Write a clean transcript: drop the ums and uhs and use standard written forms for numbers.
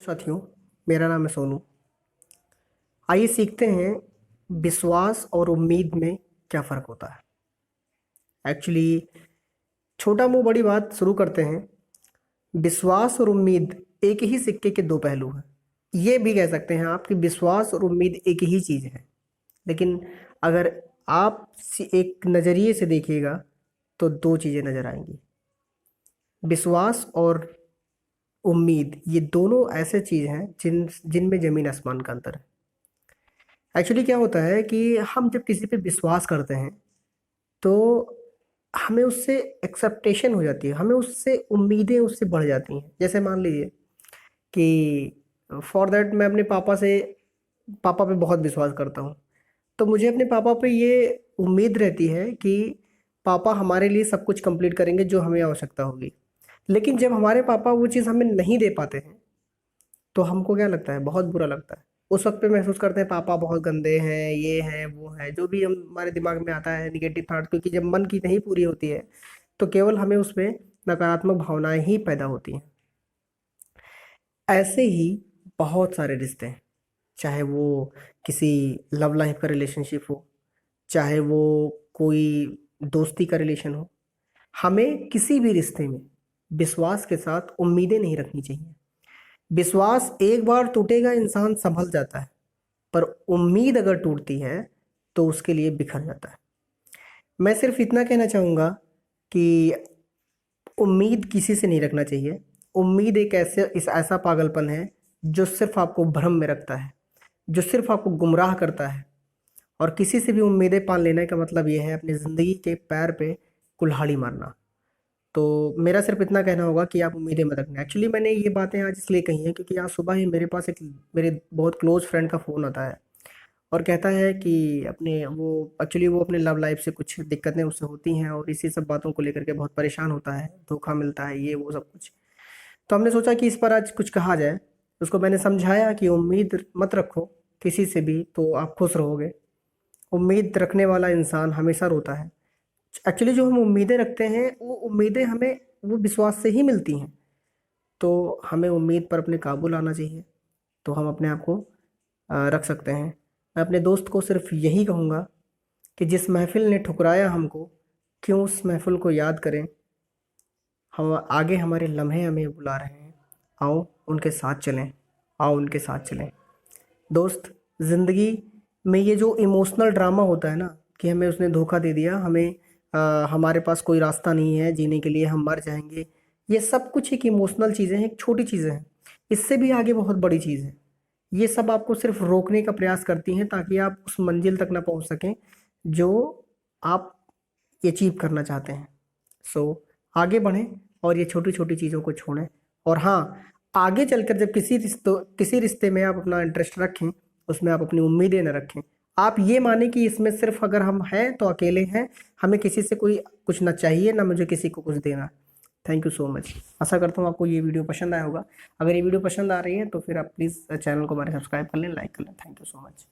साथियों, मेरा नाम है सोनू। आइए सीखते हैं विश्वास और उम्मीद में क्या फ़र्क होता है। एक्चुअली छोटा मुंह बड़ी बात शुरू करते हैं। विश्वास और उम्मीद एक ही सिक्के के दो पहलू हैं। ये भी कह सकते हैं आप कि विश्वास और उम्मीद एक ही चीज़ है। लेकिन अगर आप एक नज़रिए से देखिएगा तो दो चीज़ें नज़र आएंगी। विश्वास और उम्मीद ये दोनों ऐसे चीज़ हैं जिनमें ज़मीन आसमान का अंतर है। एक्चुअली क्या होता है कि हम जब किसी पे विश्वास करते हैं तो हमें उससे एक्सेप्टेशन हो जाती है, हमें उससे उम्मीदें उससे बढ़ जाती हैं। जैसे मान लीजिए कि फॉर दैट मैं अपने पापा पे बहुत विश्वास करता हूँ। तो मुझे अपने पापा पे ये उम्मीद रहती है कि पापा हमारे लिए सब कुछ कंप्लीट करेंगे जो हमें आवश्यकता होगी। लेकिन जब हमारे पापा वो चीज़ हमें नहीं दे पाते हैं तो हमको क्या लगता है, बहुत बुरा लगता है। उस वक्त पे महसूस करते हैं पापा बहुत गंदे हैं, ये हैं वो है, जो भी हमारे दिमाग में आता है निगेटिव थॉट। क्योंकि जब मन की नहीं पूरी होती है तो केवल हमें उसमें नकारात्मक भावनाएं ही पैदा होती हैं। ऐसे ही बहुत सारे रिश्ते हैं, चाहे वो किसी लव लाइफ का रिलेशनशिप हो, चाहे वो कोई दोस्ती का रिलेशन हो। हमें किसी भी रिश्ते में विश्वास के साथ उम्मीदें नहीं रखनी चाहिए। विश्वास एक बार टूटेगा इंसान संभल जाता है, पर उम्मीद अगर टूटती है तो उसके लिए बिखर जाता है। मैं सिर्फ इतना कहना चाहूँगा कि उम्मीद किसी से नहीं रखना चाहिए। उम्मीद एक ऐसा पागलपन है जो सिर्फ आपको भ्रम में रखता है, जो सिर्फ आपको गुमराह करता है। और किसी से भी उम्मीदें पाल लेने का मतलब ये है अपनी ज़िंदगी के पैर पे कुल्हाड़ी मारना। तो मेरा सिर्फ इतना कहना होगा कि आप उम्मीदें मत रखना। एक्चुअली मैंने ये बातें आज इसलिए कही हैं क्योंकि आज सुबह ही मेरे पास एक मेरे बहुत क्लोज फ्रेंड का फ़ोन आता है और कहता है कि वो अपने लव लाइफ से कुछ दिक्कतें उससे होती हैं और इसी सब बातों को लेकर के बहुत परेशान होता है, धोखा मिलता है, ये वो सब कुछ। तो हमने सोचा कि इस पर आज कुछ कहा जाए। उसको मैंने समझाया कि उम्मीद मत रखो किसी से भी तो आप खुश रहोगे। उम्मीद रखने वाला इंसान हमेशा रोता है। एक्चुअली जो हम उम्मीदें रखते हैं वो उम्मीदें हमें वो विश्वास से ही मिलती हैं। तो हमें उम्मीद पर अपने काबू लाना चाहिए, तो हम अपने आप को रख सकते हैं। मैं अपने दोस्त को सिर्फ यही कहूँगा कि जिस महफ़िल ने ठुकराया हमको, क्यों उस महफ़िल को याद करें। हम आगे हमारे लम्हे हमें बुला रहे हैं, आओ उनके साथ चलें, आओ उनके साथ चलें। दोस्त, ज़िंदगी में ये जो इमोशनल ड्रामा होता है ना कि हमें उसने धोखा दे दिया, हमारे पास कोई रास्ता नहीं है जीने के लिए, हम मर जाएंगे, ये सब कुछ एक इमोशनल चीज़ें हैं, एक छोटी चीज़ें हैं। इससे भी आगे बहुत बड़ी चीज़ है। ये सब आपको सिर्फ रोकने का प्रयास करती हैं ताकि आप उस मंजिल तक ना पहुंच सकें जो आप अचीव करना चाहते हैं। सो आगे बढ़ें और ये छोटी छोटी चीज़ों को छोड़ें। और हाँ, आगे चलकर जब किसी रिश्ते में आप अपना इंटरेस्ट रखें, उसमें आप अपनी उम्मीदें न रखें। आप ये माने कि इसमें सिर्फ अगर हम हैं तो अकेले हैं, हमें किसी से कोई कुछ ना चाहिए, ना मुझे किसी को कुछ देना। Thank you so much. आशा करता हूँ आपको ये वीडियो पसंद आया होगा। अगर ये वीडियो पसंद आ रही है तो फिर आप प्लीज़ चैनल को हमारे सब्सक्राइब कर लें, लाइक कर लें। Thank you so much.